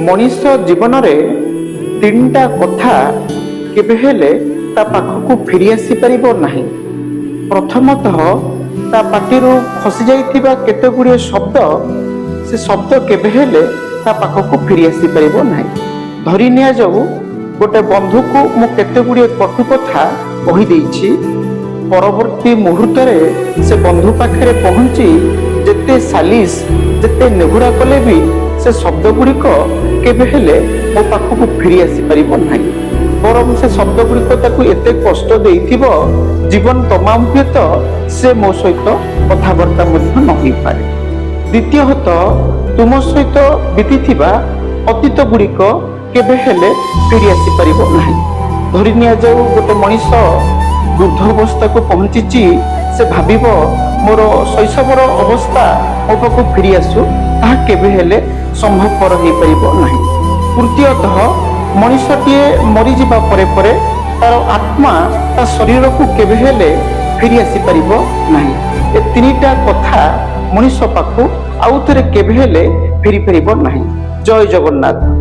ମଣିଷ ଜୀବନରେ ତିନିଟା କଥା କେବେ ହେଲେ ତା ପାଖକୁ ଫେରି ଆସିପାରିବ ନାହିଁ। ପ୍ରଥମତଃ ତା ପାଟିରୁ ଖସି ଯାଇଥିବା କେତେ ଗୁଡ଼ିଏ ଶବ୍ଦ, ସେ ଶବ୍ଦ କେବେ ହେଲେ ତା ପାଖକୁ ଫେରି ଆସିପାରିବ ନାହିଁ। ଧରି ନିଆଯାଉ ଗୋଟେ ବନ୍ଧୁକୁ ମୁଁ କେତେ ଗୁଡ଼ିଏ କଟୁ କଥା କହିଦେଇଛି, ପରବର୍ତ୍ତୀ ମୁହୂର୍ତ୍ତରେ ସେ ବନ୍ଧୁ ପାଖରେ ପହଞ୍ଚି ଯେତେ ସାଲିସ ଯେତେ ନେହୁରା କଲେ ବି ସେ ଶବ୍ଦ ଗୁଡ଼ିକ କେବେ ହେଲେ ମୋ ପାଖକୁ ଫେରି ଆସିପାରିବ ନାହିଁ। ବରଂ ସେ ଶବ୍ଦ ଗୁଡ଼ିକ ତାକୁ ଏତେ କଷ୍ଟ ଦେଇଥିବ, ଜୀବନ ତମାମ ହୁଏତ ସେ ମୋ ସହିତ କଥାବାର୍ତ୍ତା ମଧ୍ୟ ନ ହୋଇପାରେ। ଦ୍ୱିତୀୟତଃ ତୁମ ସହିତ ବିତିଥିବା ଅତୀତ ଗୁଡ଼ିକ କେବେ ହେଲେ ଫେରି ଆସିପାରିବ ନାହିଁ। ଧରି ନିଆଯାଉ ଗୋଟେ ମଣିଷ ବୃଦ୍ଧ ଅବସ୍ଥାକୁ ପହଞ୍ଚିଛି, ସେ ଭାବିବ ମୋର ଶୈଶବର ଅବସ୍ଥା ମୋ ପାଖକୁ ଫେରି ଆସୁ, ତାହା କେବେ ହେଲେ ସମ୍ଭବପର ହୋଇପାରିବ ନାହିଁ। ତୃତୀୟତଃ ମଣିଷଟିଏ ମରିଯିବା ପରେ ପରେ ତାର ଆତ୍ମା ତା ଶରୀରକୁ କେବେ ହେଲେ ଫେରି ଆସିପାରିବ ନାହିଁ। ଏ ତିନିଟା କଥା ମଣିଷ ପାଖକୁ ଆଉ ଥରେ କେବେ ହେଲେ ଫେରି ପାରିବ ନାହିଁ। ଜୟ ଜଗନ୍ନାଥ।